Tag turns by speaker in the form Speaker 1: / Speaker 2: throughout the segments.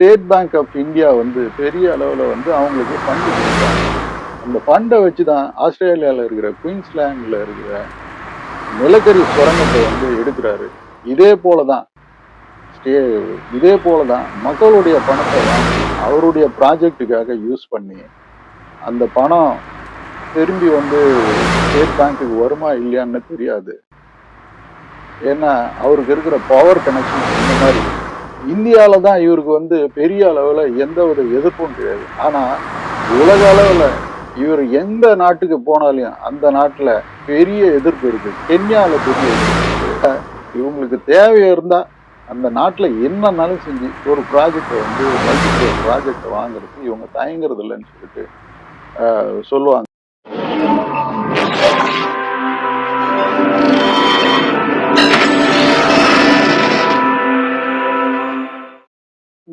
Speaker 1: State bank of India வந்து பெரிய அளவுல வந்து அவங்களுக்கு ஃபண்ட் கொடுக்குறாங்க. அந்த ஃபண்டை வச்சு தான் ஆஸ்திரேலியாவில் இருக்கிற குயின்ஸ்லாண்டில் இருக்கிற நிலக்கரி சுரங்கத்தை வந்து எடுக்கிறாரு. இதே போல தான் ஸ்டே இதே போல தான் மக்களுடைய பணத்தை வாங்கி அவருடைய ப்ராஜெக்டுக்காக யூஸ் பண்ணி அந்த பணம் திரும்பி வந்து ஸ்டேட் பேங்க்குக்கு வருமா இல்லையான்னு தெரியாது. ஏன்னா அவருக்கு இருக்கிற பவர் கனெக்ஷன் இந்த மாதிரி. இந்தியாவில் தான் இவருக்கு வந்து பெரிய அளவில் எந்த ஒரு எதிர்ப்பும் கிடையாது. ஆனால் உலக அளவில் இவர் எந்த நாட்டுக்கு போனாலும் அந்த நாட்டில் பெரிய எதிர்ப்பு இருக்கு. கென்யாவில் பெரிய எதிர்ப்பு இருக்கு. இவங்களுக்கு தேவை இருந்தால் அந்த நாட்டில் என்னன்னாலும் செஞ்சு ஒரு ப்ராஜெக்டை வந்து மல்டிபிள் ப்ராஜெக்டை வாங்குறதுக்கு இவங்க தயங்குறது இல்லைன்னு சொல்லிட்டு சொல்லுவாங்க.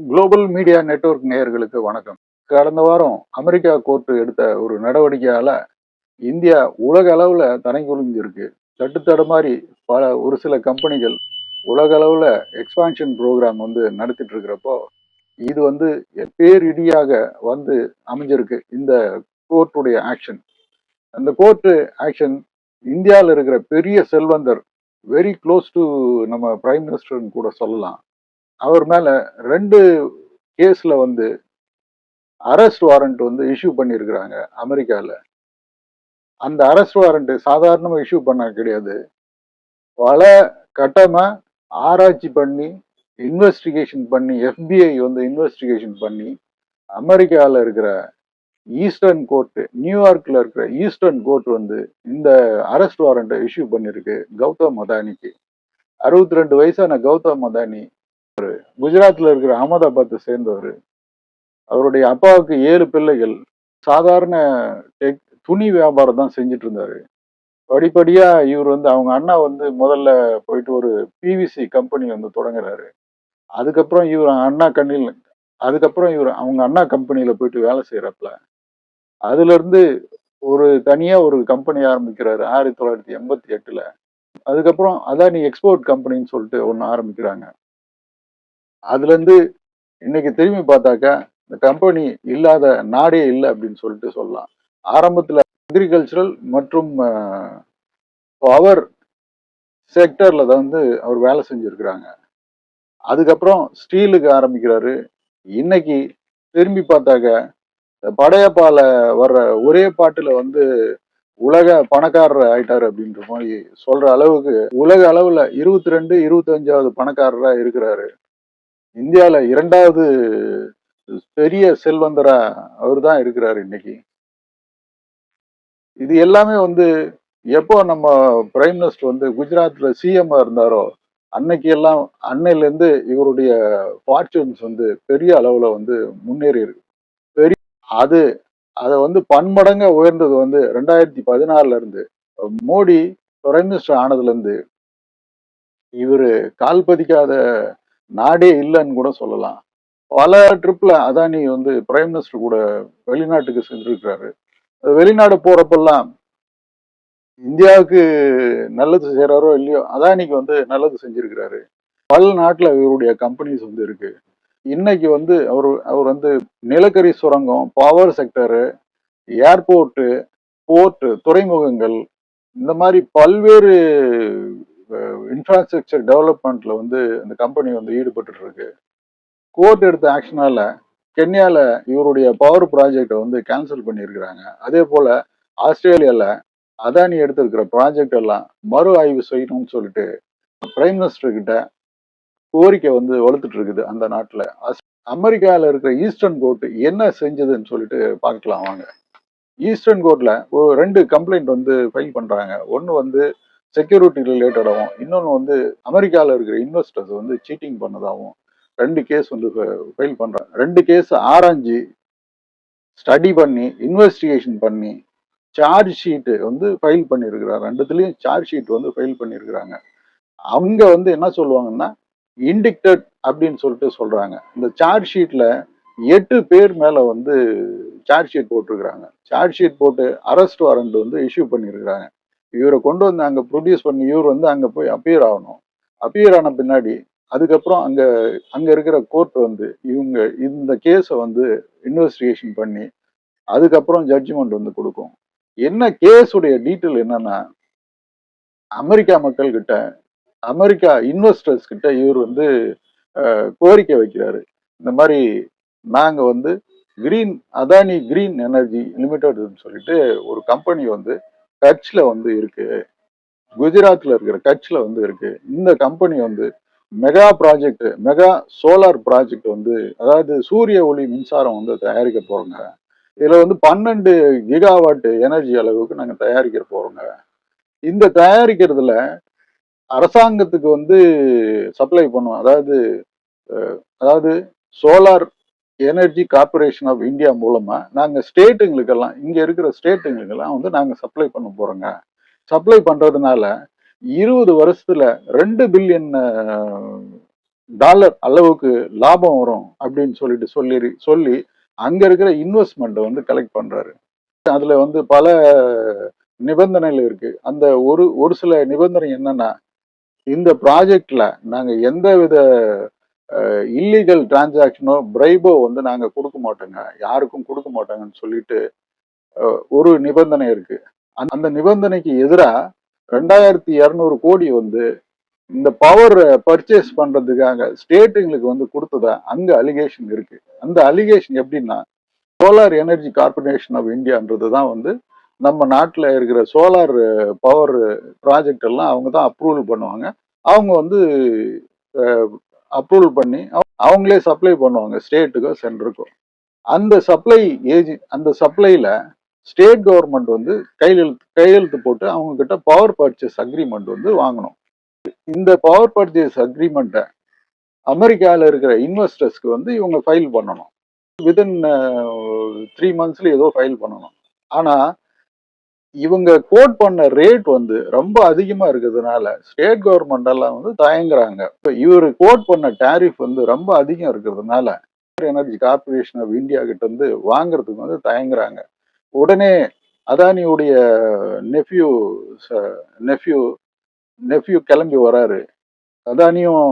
Speaker 1: குளோபல் மீடியா நெட்வொர்க் நேயர்களுக்கு வணக்கம். கடந்த வாரம் அமெரிக்கா கோர்ட் எடுத்த ஒரு நடவடிக்கையால இந்தியா உலக அளவுல தரைக்குறிஞ்சிருக்கு. தட்டுத்தடுமாறி ஒரு சில கம்பெனிகள் உலக அளவுல எக்ஸ்பான்ஷன் ப்ரோக்ராம் வந்து நடத்திட்டு இருக்கிறப்போ இது வந்து பேரிடியாக வந்து அமைஞ்சிருக்கு இந்த கோர்ட்டுடைய ஆக்ஷன். அந்த கோர்ட்டு ஆக்ஷன் இந்தியாவில் இருக்கிற பெரிய செல்வந்தர், வெரி க்ளோஸ் டு நம்ம பிரைம் மினிஸ்டர்னு கூட சொல்லலாம், அவர் மேல 2 கேஸ்ல வந்து அரெஸ்ட் வாரண்ட் வந்து இஷ்யூ பண்ணியிருக்கிறாங்க அமெரிக்கால. அந்த அரெஸ்ட் வாரண்ட் சாதாரணமா இஷ்யூ பண்ண கிடையாது. பல கட்டமா ஆராய்ச்சி பண்ணி இன்வெஸ்டிகேஷன் பண்ணி FBI வந்து இன்வெஸ்டிகேஷன் பண்ணி அமெரிக்கால இருக்கிற ஈஸ்டர்ன் கோர்ட், நியூயார்க்ல இருக்கிற ஈஸ்டர்ன் கோர்ட் வந்து இந்த அரெஸ்ட் வாரண்ட்டை இஷ்யூ பண்ணிருக்கு கௌதம் அதானிக்கு. 62 வயசான கௌதம் அதானி குஜராத்ல இருக்கிற அகமதாபாத்தை சேர்ந்தவர். அவருடைய அப்பாவுக்கு 7 பிள்ளைகள். சாதாரண துணி வியாபாரம் தான் செஞ்சுட்டு இருந்தாரு. படிப்படியா இவர் வந்து அவங்க அண்ணா வந்து முதல்ல போயிட்டு ஒரு PVC கம்பெனி வந்து தொடங்குறாரு. அதுக்கப்புறம் இவர் அவங்க அண்ணா கம்பெனியில போயிட்டு வேலை செய்யறப்பல அதுல இருந்து தனியா ஒரு கம்பெனி ஆரம்பிக்கிறாரு 1988ல. அதுக்கப்புறம் அதானி எக்ஸ்போர்ட் கம்பெனின்னு சொல்லிட்டு ஒன்னு ஆரம்பிக்கிறாங்க. அதுல இருந்து இன்னைக்கு திரும்பி பார்த்தாக்கா இந்த கம்பெனி இல்லாத நாடே இல்லை அப்படின்னு சொல்லிட்டு சொல்லலாம். ஆரம்பத்துல அக்ரிகல்ச்சரல் மற்றும் பவர் செக்டர்ல தான் வந்து அவர் வேலை செஞ்சிருக்கிறாங்க. அதுக்கப்புறம் ஸ்டீலுக்கு ஆரம்பிக்கிறாரு. இன்னைக்கு திரும்பி பார்த்தாக்க படையப்பால வர்ற ஒரே பாட்டுல வந்து உலக பணக்காரர் ஆயிட்டாரு அப்படின்ற மாதிரி சொல்ற அளவுக்கு உலக அளவுல 22, 25வது பணக்காரரா இருக்கிறாரு. இந்தியால 2வது பெரிய செல்வந்தரா அவர் தான் இருக்கிறாரு இன்னைக்கு. இது எல்லாமே வந்து எப்போ நம்ம பிரைம் மினிஸ்டர் வந்து குஜராத்ல CM இருந்தாரோ அன்னைக்கு எல்லாம் அன்னையில இருந்து இவருடைய ஃபார்ச்சூன்ஸ் வந்து பெரிய அளவுல வந்து முன்னேறி இருக்கு. அது அதை வந்து பன்மடங்கா உயர்ந்தது வந்து 2016ல இருந்து. மோடி பிரைம் மினிஸ்டர் ஆனதுல இருந்து இவரு கால் பதிக்காத நாடே இல்லைன்னு கூட சொல்லலாம். பல ட்ரிப்ல அதானி வந்து பிரைம் மினிஸ்டர் கூட வெளிநாட்டுக்கு சென்றிருக்கிறாரு. வெளிநாடு போறப்பெல்லாம் இந்தியாவுக்கு நல்லது செய்யறாரோ இல்லையோ அதானிக்கு வந்து நல்லது செஞ்சிருக்கிறாரு. பல நாட்டுல இவருடைய கம்பெனிஸ் வந்து இருக்கு. இன்னைக்கு வந்து அவர் வந்து நிலக்கரி சுரங்கம், பவர் செக்டரு, ஏர்போர்ட்டு, போர்ட்டு, துறைமுகங்கள், இந்த மாதிரி பல்வேறு இன்ஃப்ராஸ்ட்ரக்சர் டெவலப்மெண்ட்ல வந்து இந்த கம்பெனி வந்து ஈடுபட்டு இருக்கு. கோர்ட் எடுத்த ஆக்ஷனால கென்யால இவருடைய பவர் ப்ராஜெக்டை வந்து கேன்சல் பண்ணியிருக்கிறாங்க. அதே போல ஆஸ்திரேலியால அதானி எடுத்திருக்கிற ப்ராஜெக்ட் எல்லாம் மறு ஆய்வு செய்யணும்னு சொல்லிட்டு பிரைம் மினிஸ்டர் கிட்ட கோரிக்கை வந்து வலுத்துட்டு இருக்குது அந்த நாட்டுல. அமெரிக்கால இருக்கிற ஈஸ்டர்ன் கோர்ட் என்ன செஞ்சதுன்னு சொல்லிட்டு பார்க்கலாம் வாங்க. ஈஸ்டர்ன் கோர்ட்ல ஒரு 2 கம்ப்ளைண்ட் வந்து ஃபைல் பண்றாங்க. ஒன்னு வந்து செக்யூரிட்டி ரிலேட்டடாகவும், இன்னொன்னு வந்து அமெரிக்கால இருக்கிற இன்வெஸ்டர்ஸ் வந்து சீட்டிங் பண்ணதாகவும் 2 கேஸ் வந்து ஃபைல் பண்றாங்க. 2 கேஸ் ஆராய்ஞ்சி ஸ்டடி பண்ணி இன்வெஸ்டிகேஷன் பண்ணி சார்ஜ் ஷீட் வந்து ஃபைல் பண்ணியிருக்கிறாங்க. 2துலயும் சார்ஜ் ஷீட் வந்து ஃபைல் பண்ணியிருக்கிறாங்க. அவங்க வந்து என்ன சொல்லுவாங்கன்னா இண்டிக்டட் அப்படின்னு சொல்லிட்டு சொல்றாங்க. இந்த சார்ஜ் ஷீட்ல 8 பேர் மேல வந்து சார்ஜ் ஷீட் போட்டிருக்கிறாங்க. சார்ஜ் ஷீட் போட்டு அரெஸ்ட் வாரண்ட் வந்து இஷ்யூ பண்ணியிருக்கிறாங்க. இவரை கொண்டு வந்து அங்க ப்ரொடியூஸ் பண்ணி இவர் வந்து அங்க போய் அப்பியர் ஆகணும். அப்பியர் ஆன பின்னாடி அதுக்கப்புறம் அங்க அங்க இருக்கிற கோர்ட் வந்து இவங்க இந்த கேஸை வந்து இன்வெஸ்டிகேஷன் பண்ணி அதுக்கப்புறம் ஜட்ஜ்மெண்ட் வந்து கொடுக்கும். என்ன கேஸ் உடைய டீட்டெயில் என்னன்னா, அமெரிக்கா மக்கள் கிட்ட, அமெரிக்கா இன்வெஸ்டர்ஸ் கிட்ட இவர் வந்து கோரிக்கை வைக்கிறாரு. இந்த மாதிரி நாங்க வந்து அதானி கிரீன் எனர்ஜி லிமிடெட்னு சொல்லிட்டு ஒரு கம்பெனி வந்து கட்ச்ல வந்து இருக்கு, குஜராத்ல இருக்கிற கட்ச்ல வந்து இருக்கு. இந்த கம்பெனி வந்து மெகா சோலார் ப்ராஜெக்ட் வந்து, அதாவது சூரிய ஒளி மின்சாரம் வந்து தயாரிக்க போறோங்க. இதுல வந்து 12 கிகாவாட் எனர்ஜி அளவுக்கு நாங்க தயாரிக்க போறோங்க. இந்த தயாரிக்கிறதுல அரசாங்கத்துக்கு வந்து சப்ளை பண்ணுவோம். அதாவது solar energy corporation of India மூலமா நாங்க ஸ்டேட்டுங்களுக்கெல்லாம், இங்க இருக்கிற ஸ்டேட்டுங்களுக்கெல்லாம் வந்து நாங்க சப்ளை பண்ண போறோங்க. சப்ளை பண்றதுனால 20 வருஷத்துல 2 பில்லியன் டாலர் அளவுக்கு லாபம் வரும் அப்படின்னு சொல்லிட்டு சொல்லி அங்க இருக்கிற இன்வெஸ்ட்மெண்ட் வந்து கலெக்ட் பண்றாரு. அதுல வந்து பல நிபந்தனைகள் இருக்கு. அந்த ஒரு ஒரு சில நிபந்தனை என்னன்னா, இந்த ப்ராஜெக்ட்ல நாங்க எந்த வித இல்லீகல் டிரான்சாக்ஷனோ பிரைபோ வந்து நாங்க கொடுக்க மாட்டோங்க, யாருக்கும் கொடுக்க மாட்டாங்கன்னு சொல்லிட்டு ஒரு நிபந்தனை இருக்கு. அந்த நிபந்தனைக்கு எதிரா 2200 கோடி வந்து இந்த பவர் பர்ச்சேஸ் பண்றதுக்காக ஸ்டேட்டுங்களுக்கு வந்து கொடுத்ததா அங்க அலிகேஷன் இருக்கு. அந்த அலிகேஷன் எப்படின்னா, சோலார் எனர்ஜி கார்பரேஷன் ஆஃப் இந்தியான்றது தான் வந்து நம்ம நாட்டில் இருக்கிற சோலார் பவர் ப்ராஜெக்ட் எல்லாம் அவங்க தான் அப்ரூவல் பண்ணுவாங்க. அவங்க வந்து அப்ரூவல் பண்ணி அவங்களே சப்ளை பண்ணுவாங்க ஸ்டேட்டுக்கோ சென்டருக்கோ. அந்த சப்ளைல ஸ்டேட் கவர்மெண்ட் வந்து கையெழுத்து போட்டு அவங்க கிட்ட பவர் பர்ச்சேஸ் அக்ரிமெண்ட் வந்து வாங்கணும். இந்த பவர் பர்ச்சேஸ் அக்ரிமெண்ட்டை அமெரிக்காவில் இருக்கிற இன்வெஸ்டர்ஸ்க்கு வந்து இவங்க ஃபைல் பண்ணணும். வித்தின் 3 monthsல ஏதோ ஃபைல் பண்ணணும். ஆனா இவங்க கோட் பண்ண ரேட் வந்து ரொம்ப அதிகமா இருக்கிறதுனால ஸ்டேட் கவர்மெண்ட் எல்லாம் வந்து தயங்குறாங்க. இவர் கோட் பண்ண டாரிஃப் வந்து ரொம்ப அதிகம் இருக்கிறதுனால எனர்ஜி கார்பரேஷன் ஆஃப் இந்தியா கிட்ட வந்து வாங்குறதுக்கு வந்து தயங்குறாங்க. உடனே அதானியுடைய நெஃப்யூ நெஃப்யூ நெஃப்யூ கிளம்பி வராரு. அதானியும்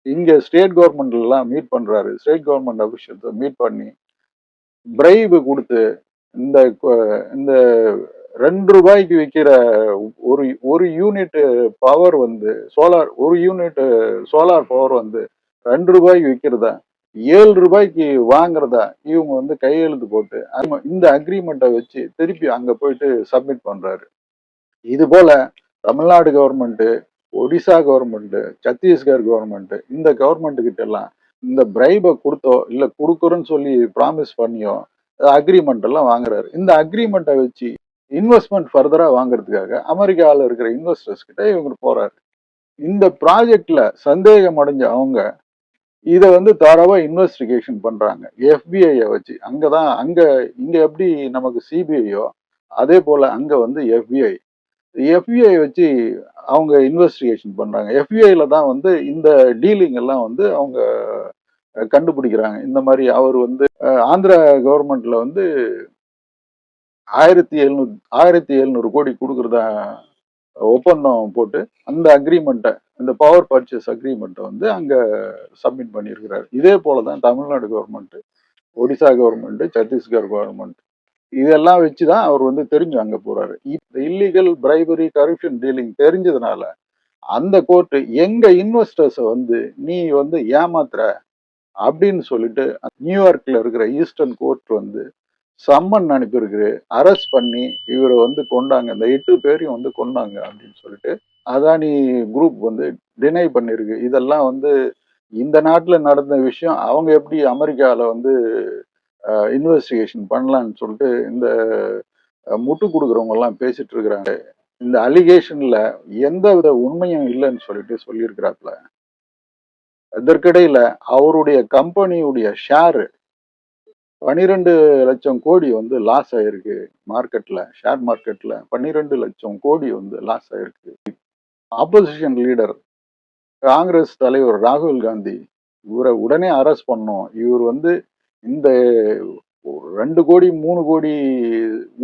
Speaker 1: இங்க ஸ்டேட் கவர்மெண்ட் எல்லாம் மீட் பண்றாரு. ஸ்டேட் கவர்மெண்ட் அபிஷியல்ஸை மீட் பண்ணி பிரைவு கொடுத்து இந்த இந்த 2 ரூபாய்க்கு விற்கிற ஒரு ஒரு யூனிட் பவர் வந்து ஒரு யூனிட் சோலார் பவர் வந்து 2 ரூபாய்க்கு விற்கிறதா, 7 ரூபாய்க்கு வாங்குறதா இவங்க வந்து கையெழுத்து போட்டு இந்த அக்ரிமெண்ட்டை வச்சு திருப்பி அங்க போயிட்டு சப்மிட் பண்றாரு. இது போல Tamil Nadu government, Odisha government, Chhattisgarh government, இந்த கவர்மெண்ட் கிட்ட எல்லாம் இந்த பிரைபை கொடுத்தோ இல்ல கொடுக்குறோன்னு சொல்லி ப்ராமிஸ் பண்ணியோ அக்ரிமெண்ட் எல்லாம் வாங்குறாரு. இந்த அக்ரிமெண்ட்டை வச்சு இன்வெஸ்ட்மெண்ட் ஃபர்தரா வாங்குறதுக்காக அமெரிக்காவில் இருக்கிற இன்வெஸ்டர்ஸ் கிட்ட இவங்க போறாரு. இந்த ப்ராஜெக்ட்ல சந்தேகம் அடைஞ்ச அவங்க இதை வந்து தரவா இன்வெஸ்டிகேஷன் பண்றாங்க எஃபிஐ வச்சு. இங்க எப்படி நமக்கு சிபிஐயோ அதே போல அங்க வந்து எஃபிஐ வச்சு அவங்க இன்வெஸ்டிகேஷன் பண்றாங்க. எஃபிஐல தான் வந்து இந்த டீலிங் எல்லாம் வந்து அவங்க கண்டுபிடிக்கிறாங்க. இந்த மாதிரி அவர் வந்து ஆந்திரா கவர்மெண்ட்ல வந்து 1700 கோடி கொடுக்கறதா ஒப்பந்தம் போட்டு அந்த அக்ரிமெண்ட்டை, இந்த பவர் பர்ச்சேஸ் அக்ரிமெண்ட்டை வந்து அங்க சப்மிட் பண்ணியிருக்கிறாரு. இதே போலதான் Tamil Nadu government, Odisha government, Chhattisgarh government இதெல்லாம் வச்சுதான் அவர் வந்து தெரிஞ்சு அங்க போறாரு. இல்லீகல் பிரைபரி கரப்ஷன் டீலிங் தெரிஞ்சதுனால அந்த கோர்ட் எங்க இன்வெஸ்டர்ஸை வந்து நீ வந்து ஏமாத்துற அப்படின்னு சொல்லிட்டு நியூயார்க்ல இருக்கிற ஈஸ்டர்ன் கோர்ட் வந்து சம்மன் அனுப்பியிருக்கு. அரெஸ்ட் பண்ணி இவரை வந்து கொண்டாங்க, இந்த 8 பேரையும் வந்து கொண்டாங்க அப்படின்னு சொல்லிட்டு அதானி குரூப் வந்து டினை பண்ணிருக்கு. இதெல்லாம் வந்து இந்த நாட்டில் நடந்த விஷயம். அவங்க எப்படி அமெரிக்காவில் வந்து இன்வெஸ்டிகேஷன் பண்ணலான்னு சொல்லிட்டு இந்த முட்டு கொடுக்குறவங்க எல்லாம் பேசிட்டு இருக்கிறாங்க. இந்த அலிகேஷன்ல எந்த வித உண்மையும் இல்லைன்னு சொல்லிட்டு சொல்லியிருக்கிறாப்ல. இதற்கிடையில அவருடைய கம்பெனியுடைய ஷேர் 12 லட்சம் கோடி வந்து லாஸ் ஆயிருக்கு. ஷேர் மார்க்கெட்ல 12 லட்சம் கோடி வந்து லாஸ் ஆயிருக்கு. ஆப்போசிஷன் லீடர் காங்கிரஸ் தலைவர் ராகுல் காந்தி இவரை உடனே அரெஸ்ட் பண்ணோம். இவர் வந்து இந்த 2 கோடி 3 கோடி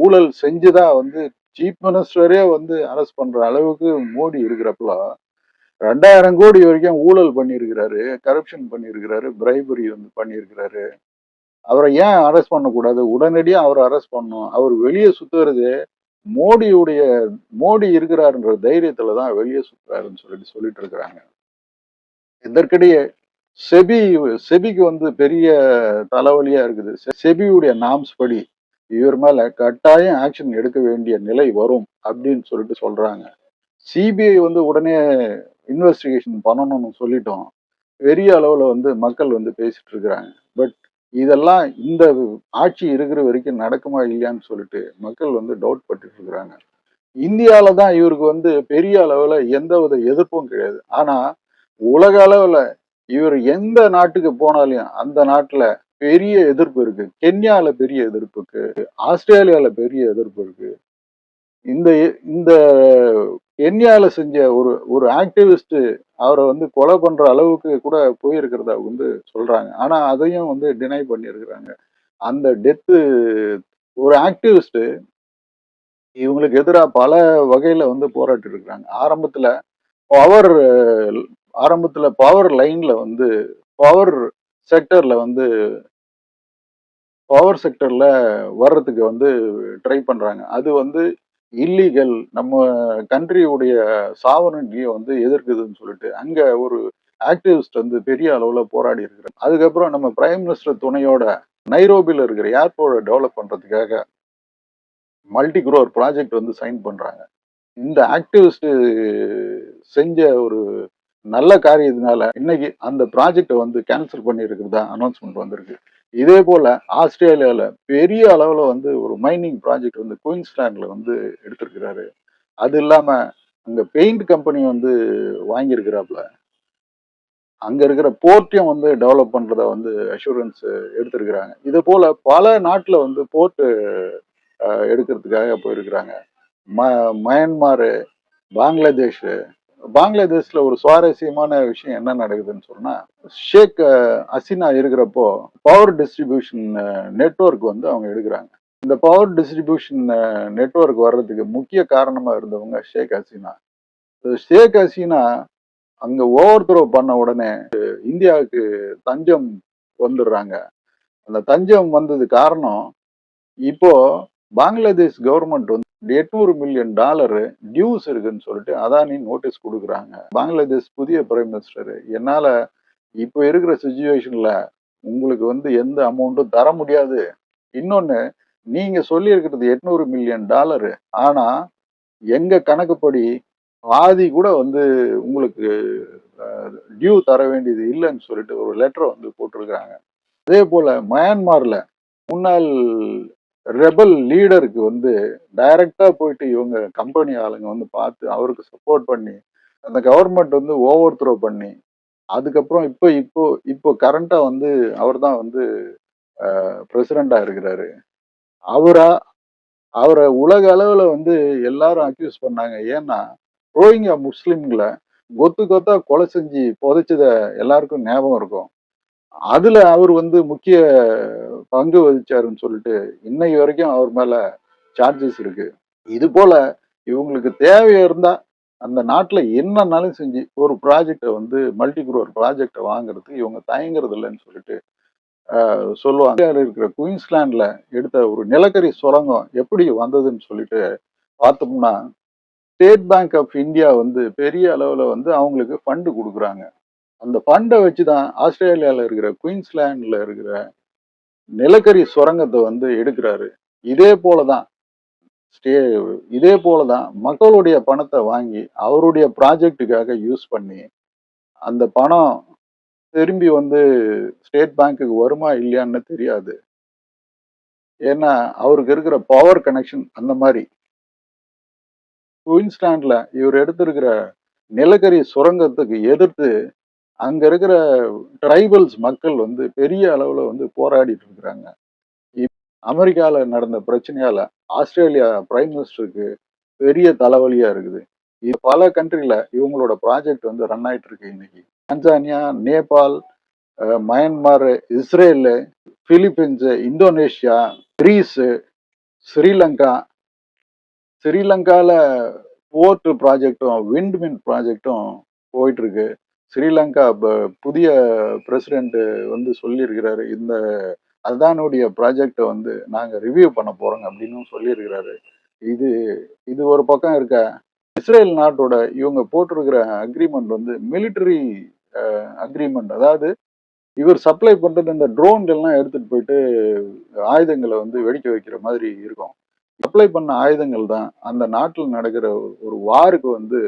Speaker 1: ஊழல் செஞ்சுதான் வந்து சீஃப் மினிஸ்டரே வந்து அரெஸ்ட் பண்ற அளவுக்கு மோடி இருக்கிறப்பல 2000 கோடி வரைக்கும் ஊழல் பண்ணியிருக்கிறாரு, கரப்ஷன் பண்ணியிருக்கிறாரு, பிரைபரி வந்து பண்ணியிருக்கிறாரு. அவரை ஏன் அரெஸ்ட் பண்ணக்கூடாது? உடனடியா அவர அரெஸ்ட் பண்ணணும். அவர் வெளிய சுத்துறது மோடியுடைய மோடி இருக்கிறாருன்ற தைரியத்துல தான் வெளிய சுத்துறாருன்னு சொல்லிட்டு இருக்கிறாங்க. இதற்கிடையே செபி செபிக்கு வந்து பெரிய தலைவலியா இருக்குது. செபியுடைய நார்ம்ஸ் படி இவர் மேல கட்டாயம் ஆக்ஷன் எடுக்க வேண்டிய நிலை வரும் அப்படின்னு சொல்றாங்க. சிபிஐ வந்து உடனே இன்வெஸ்டிகேஷன் பண்ணணும்னு சொல்லிட்டோம். பெரிய அளவுல வந்து மக்கள் வந்து பேசிட்டு இருக்கிறாங்க. பட் இதெல்லாம் இந்த ஆட்சி இருக்கிற வரைக்கும் நடக்குமா இல்லையான்னு சொல்லிட்டு மக்கள் வந்து டவுட் பட்டுட்டு இருக்கிறாங்க. இந்தியால தான் இவருக்கு வந்து பெரிய அளவுல எந்தவித எதிர்ப்பும் கிடையாது. ஆனா உலக அளவுல இவர் எந்த நாட்டுக்கு போனாலும் அந்த நாட்டுல பெரிய எதிர்ப்பு இருக்கு. கென்யால பெரிய எதிர்ப்பு இருக்கு, ஆஸ்திரேலியால பெரிய எதிர்ப்பு இருக்கு. இந்த இந்த கென்யால செஞ்ச ஒரு ஒரு ஆக்டிவிஸ்ட் அவரை வந்து கொலை பண்ற அளவுக்கு கூட போயிருக்கிறதா வந்து சொல்றாங்க. ஆனா அதையும் வந்து டினை பண்ணியிருக்கிறாங்க. அந்த டெத்து ஒரு ஆக்டிவிஸ்ட் இவங்களுக்கு எதிராக பல வகையில வந்து போராட்டி இருக்கிறாங்க. பவர் பவர் லைன்ல வந்து பவர் செக்டர்ல வந்து பவர் செக்டர்ல வர்றதுக்கு வந்து ட்ரை பண்றாங்க. அது வந்து இல்லீகல், நம்ம கண்ட்ரியுடைய சாவரனிட்டியை வந்து எதிர்க்குதுன்னு சொல்லிட்டு அங்க ஒரு ஆக்டிவிஸ்ட் வந்து பெரிய அளவுல போராடி இருக்கிறாங்க. அதுக்கப்புறம் நம்ம பிரைம் மினிஸ்டர் துணையோட நைரோபில இருக்கிற ஏர்போர்ட்டை டெவலப் பண்றதுக்காக மல்டி குரோர் ப்ராஜெக்ட் வந்து சைன் பண்றாங்க. இந்த ஆக்டிவிஸ்ட் செஞ்ச ஒரு நல்ல காரியத்தினால இன்னைக்கு அந்த ப்ராஜெக்டை வந்து கேன்சல் பண்ணி இருக்கிறதா அனௌன்ஸ்மெண்ட் வந்திருக்கு. இதே போல ஆஸ்திரேலியால பெரிய அளவுல வந்து ஒரு மைனிங் ப்ராஜெக்ட் வந்து குயின்ஸ்லாண்ட்ல வந்து எடுத்திருக்கிறாரு. அது இல்லாம அங்க பெயிண்ட் கம்பெனி வந்து வாங்கியிருக்கிறாப்ல. அங்க இருக்கிற போர்ட்டையும் வந்து டெவலப் பண்றத வந்து அஷூரன்ஸ் எடுத்திருக்கிறாங்க. இது போல பல நாட்டுல வந்து போர்ட் எடுக்கிறதுக்காக போயிருக்கிறாங்க. மயன்மார், பங்களாதேஷ். பங்களாதேஷ்ல ஒரு சுவாரஸ்யமான விஷயம் என்ன நடக்குதுன்னு சொன்னா, ஷேக் ஹசீனா இருக்கிறப்போ பவர் டிஸ்ட்ரிபியூஷன் நெட்வொர்க் வந்து அவங்க எடுக்கிறாங்க. இந்த பவர் டிஸ்ட்ரிபியூஷன் நெட்வொர்க் வர்றதுக்கு முக்கிய காரணமா இருந்தவங்க ஷேக் ஹசீனா. ஷேக் ஹசீனா அங்க ஓவர் த்ரோ பண்ண உடனே இந்தியாவுக்கு தஞ்சம் வந்துடுறாங்க. அந்த தஞ்சம் வந்தது காரணம், இப்போ பங்களாதேஷ் கவர்மெண்ட் வந்து $800 மில்லியன் டியூஸ் இருக்குன்னு சொல்லிட்டு அதானி நோட்டீஸ் கொடுக்குறாங்க. பங்களாதேஷ் புதிய பிரைம் மினிஸ்டர், என்னால இப்போ இருக்கிற சுச்சுவேஷன்ல உங்களுக்கு வந்து எந்த அமௌண்ட்டும் தர முடியாது. இன்னொன்னு, நீங்க சொல்லி இருக்கிறது $800 மில்லியன், ஆனா எங்க கணக்குப்படி பாதி கூட வந்து உங்களுக்கு டியூ தர வேண்டியது இல்லைன்னு சொல்லிட்டு ஒரு லெட்டர் வந்து போட்டிருக்காங்க. அதே போல மயன்மார்ல முன்னாள் ரெபல் லீடருக்கு வந்து டைரக்டா போயிட்டு இவங்க கம்பெனி ஆளுங்க வந்து பார்த்து அவருக்கு சப்போர்ட் பண்ணி அந்த கவர்மெண்ட் வந்து ஓவர் த்ரோ பண்ணி அதுக்கப்புறம் இப்போ இப்போ இப்போ கரண்டா வந்து அவர் தான் வந்து பிரசிடண்டா இருக்கிறாரு. அவரா அவரை உலக அளவுல வந்து எல்லாரும் அக்யூஸ் பண்ணாங்க. ஏன்னா ரோஹிங்கா முஸ்லிம்களை கொத்து கொத்தா கொலை செஞ்சு புதைச்சத எல்லாருக்கும் ஞாபகம் இருக்கும். அதுல அவர் வந்து முக்கிய பங்கு வகிச்சாருன்னு சொல்லிட்டு இன்னைக்கு வரைக்கும் அவர் மேல சார்ஜஸ் இருக்கு. இது போல இவங்களுக்கு தேவையா இருந்தா அந்த நாட்டுல என்னன்னாலும் செஞ்சு ஒரு ப்ராஜெக்டை வந்து மல்டி குரோர் ப்ராஜெக்டை வாங்குறதுக்கு இவங்க தயங்குறது இல்லைன்னு சொல்லிட்டு சொல்லுவாங்க. இந்தியாவில் இருக்கிற குயின்ஸ்லாண்ட்ல எடுத்த ஒரு நிலக்கரி சுரங்கம் எப்படி வந்ததுன்னு சொல்லிட்டு பார்த்தோம்னா, ஸ்டேட் பேங்க் ஆஃப் இந்தியா வந்து பெரிய அளவுல வந்து அவங்களுக்கு ஃபண்டு கொடுக்குறாங்க. அந்த ஃபண்டை வச்சுதான் ஆஸ்திரேலியால இருக்கிற குயின்ஸ்லாண்ட்ல இருக்கிற நிலக்கரி சுரங்கத்தை வந்து எடுக்கிறாரு. இதே போலதான் ஸ்டே இதே போலதான் மக்களுடைய பணத்தை வாங்கி அவருடைய ப்ராஜெக்டுக்காக யூஸ் பண்ணி அந்த பணம் திரும்பி வந்து ஸ்டேட் பேங்க்குக்கு வருமா இல்லையான்னு தெரியாது. ஏன்னா அவருக்கு இருக்கிற பவர் கனெக்ஷன் அந்த மாதிரி. குயின்ஸ்லாண்ட்ல இவர் எடுத்திருக்கிற நிலக்கரி சுரங்கத்துக்கு எதிர்த்து அங்க இருக்கிற ட்ரைபல்ஸ் மக்கள் வந்து பெரிய அளவுல வந்து போராடிட்டு இருக்கிறாங்க. அமெரிக்கால நடந்த பிரச்சனையால ஆஸ்திரேலியா பிரைம் மினிஸ்டருக்கு பெரிய தலைவலியா இருக்குது. இது பல கண்ட்ரில இவங்களோட ப்ராஜெக்ட் வந்து ரன் ஆயிட்டு இருக்கு இன்னைக்கு. Tanzania, Nepal, Myanmar, Israel, Philippines, Indonesia, Greece, Sri Lanka. ஸ்ரீலங்கால போர்ட் ப்ராஜெக்டும் விண்ட்மின் ப்ராஜெக்டும் போயிட்டு இருக்கு. ஸ்ரீலங்கா புதிய பிரசிடென்ட் வந்து சொல்லியிருக்கிறாரு. இந்த அதானுடைய ப்ராஜெக்ட வந்து நாங்க ரிவ்யூ பண்ண போறோங்க அப்படின்னு சொல்லியிருக்கிறாரு. இது இது ஒரு பக்கம் இருக்க, இஸ்ரேல் நாட்டோட இவங்க போட்டிருக்கிற அக்ரிமெண்ட் வந்து மிலிட்டரி அக்ரிமெண்ட். அதாவது இவர் சப்ளை பண்றது இந்த ட்ரோன்கள் எல்லாம் எடுத்துட்டு போயிட்டு ஆயுதங்களை வந்து வெடிக்க வைக்கிற மாதிரி இருக்கும். சப்ளை பண்ண ஆயுதங்கள் தான் அந்த நாட்டில் நடக்கிற ஒரு வாருக்கு வந்து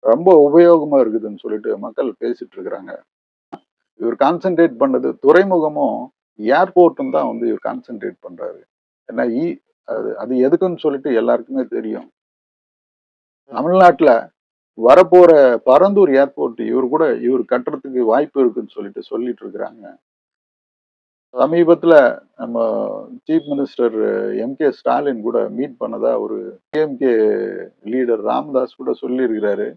Speaker 1: ரொம்ப உபயோகமா இருக்குதுன்னு சொல்லிட்டு மக்கள் பேசிட்டு இருக்கிறாங்க. இவர் கான்சென்ட்ரேட் பண்ணது துறைமுகமும் ஏர்போர்ட்டும் தான் வந்து இவர் கான்சென்ட்ரேட் பண்றாரு. ஏன்னா அது அது எதுக்குன்னு சொல்லிட்டு எல்லாருக்குமே தெரியும். தமிழ்நாட்டுல வரப்போற பரந்தூர் ஏர்போர்ட் இவர் கட்டுறதுக்கு வாய்ப்பு இருக்குன்னு சொல்லிட்டு இருக்கிறாங்க. சமீபத்துல நம்ம சீஃப் மினிஸ்டர் எம்.கே. ஸ்டாலின் கூட மீட் பண்ணதா ஒரு டிஎம்கே லீடர் ராமதாஸ் கூட சொல்லியிருக்கிறாரு.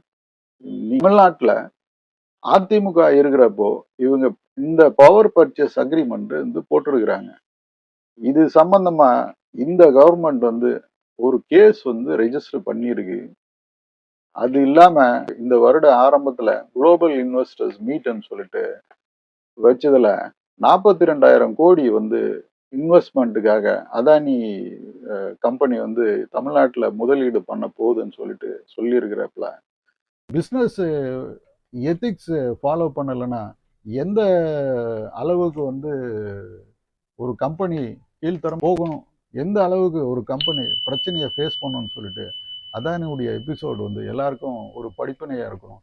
Speaker 1: தமிழ்நாட்டுல அதிமுக இருக்கிறப்போ இவங்க இந்த பவர் பர்ச்சேஸ் அக்ரிமெண்ட் வந்து போட்டிருக்கிறாங்க. இது சம்பந்தமா இந்த கவர்மெண்ட் வந்து ஒரு கேஸ் வந்து ரெஜிஸ்டர் பண்ணியிருக்கு. அது இல்லாம இந்த வருட ஆரம்பத்துல குளோபல் இன்வெஸ்டர்ஸ் மீட்னு சொல்லிட்டு வச்சதுல 42,000 கோடி வந்து இன்வெஸ்ட்மெண்ட்டுக்காக அதானி கம்பெனி வந்து தமிழ்நாட்டுல முதலீடு பண்ண போகுதுன்னு சொல்லிட்டு சொல்லியிருக்கிறப்பல பிஸ்னஸ் எத்திக்ஸ் ஃபாலோ பண்ணலைன்னா எந்த அளவுக்கு வந்து ஒரு கம்பெனி கீழ்த்தரம் போகணும், எந்த அளவுக்கு ஒரு கம்பெனி பிரச்சனையை ஃபேஸ் பண்ணணும்னு சொல்லிட்டு அதானியுடைய எபிசோடு வந்து எல்லாருக்கும் ஒரு படிப்பினையா இருக்கணும்.